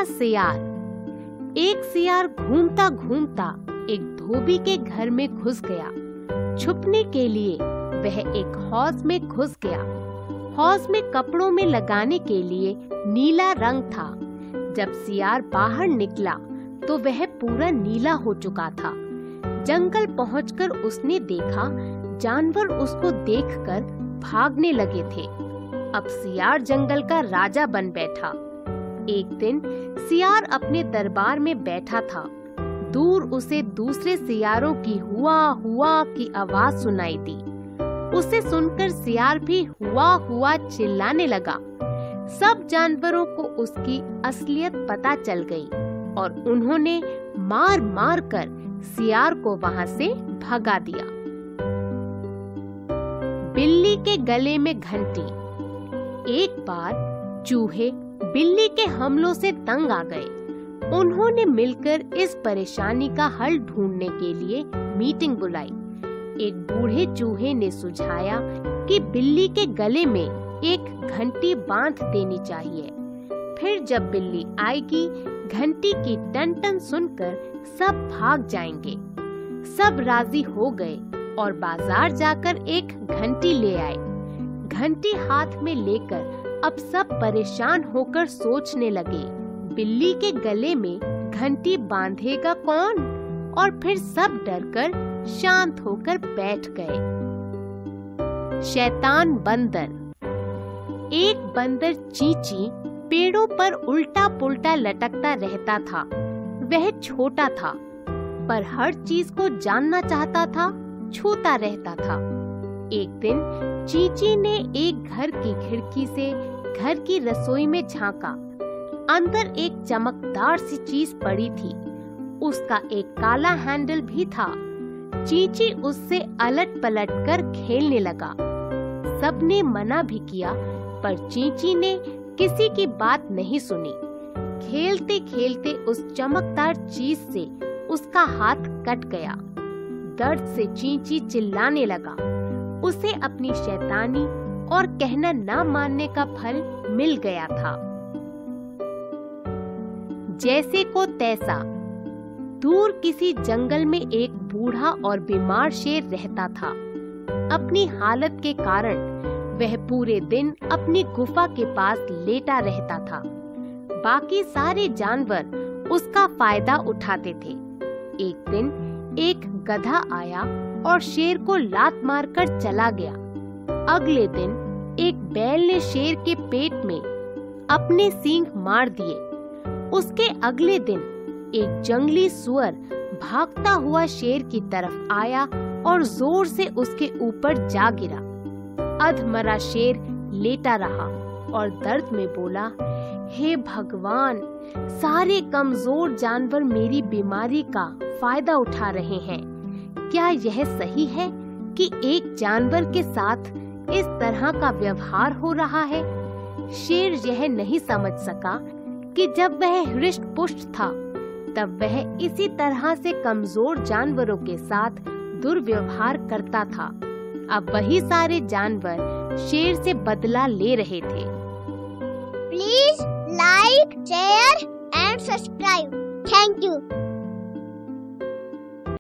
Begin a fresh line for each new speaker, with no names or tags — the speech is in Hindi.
सियार। एक सियार घूमता घूमता एक धोबी के घर में घुस गया। छुपने के लिए वह एक हौज में घुस गया। हौज में कपड़ों में लगाने के लिए नीला रंग था। जब सियार बाहर निकला तो वह पूरा नीला हो चुका था। जंगल पहुंचकर उसने देखा जानवर उसको देखकर भागने लगे थे। अब सियार जंगल का राजा बन बैठा। एक दिन सियार अपने दरबार में बैठा था। दूर उसे दूसरे सियारों की हुआ हुआ की आवाज सुनाई दी। उसे सुनकर सियार भी हुआ हुआ चिल्लाने लगा। सब जानवरों को उसकी असलियत पता चल गई और उन्होंने मार मार कर सियार को वहां से भगा दिया। बिल्ली के गले में घंटी। एक बार चूहे बिल्ली के हमलों से तंग आ गए। उन्होंने मिलकर इस परेशानी का हल ढूंढने के लिए मीटिंग बुलाई। एक बूढ़े चूहे ने सुझाया कि बिल्ली के गले में एक घंटी बांध देनी चाहिए। फिर जब बिल्ली आएगी, घंटी की टन टन सुनकर सब भाग जाएंगे। सब राजी हो गए और बाजार जाकर एक घंटी ले आए। घंटी हाथ में लेकर अब सब परेशान होकर सोचने लगे, बिल्ली के गले में घंटी बांधेगा कौन? और फिर सब डरकर शांत होकर बैठ गए। शैतान बंदर। एक बंदर चींची पेड़ों पर उल्टा पुल्टा लटकता रहता था। वह छोटा था पर हर चीज को जानना चाहता था, छूता रहता था। एक दिन चींची ने एक घर की खिड़की से घर की रसोई में झांका। अंदर एक चमकदार सी चीज पड़ी थी। उसका एक काला हैंडल भी था। चींची उससे अलट पलट कर खेलने लगा। सबने मना भी किया पर चींची ने किसी की बात नहीं सुनी। खेलते खेलते उस चमकदार चीज से उसका हाथ कट गया। दर्द से चींची चिल्लाने लगा। उसे अपनी शैतानी और कहना ना मानने का फल मिल गया था। जैसे को तैसा। दूर किसी जंगल में एक बूढ़ा और बीमार शेर रहता था। अपनी हालत के कारण वह पूरे दिन अपनी गुफा के पास लेटा रहता था। बाकी सारे जानवर उसका फायदा उठाते थे। एक दिन एक गधा आया और शेर को लात मारकर चला गया। अगले दिन एक बैल ने शेर के पेट में अपने सींग मार दिए। उसके अगले दिन एक जंगली सुअर भागता हुआ शेर की तरफ आया और जोर से उसके ऊपर जा गिरा। अधमरा शेर लेटा रहा और दर्द में बोला, हे भगवान, सारे कमजोर जानवर मेरी बीमारी का फायदा उठा रहे हैं। क्या यह सही है कि एक जानवर के साथ इस तरह का व्यवहार हो रहा है? शेर यह नहीं समझ सका कि जब वह हृष्ट पुष्ट था तब वह इसी तरह से कमजोर जानवरों के साथ दुर्व्यवहार करता था। अब वही सारे जानवर शेर से बदला ले रहे थे।
Please like, share and subscribe. Thank you.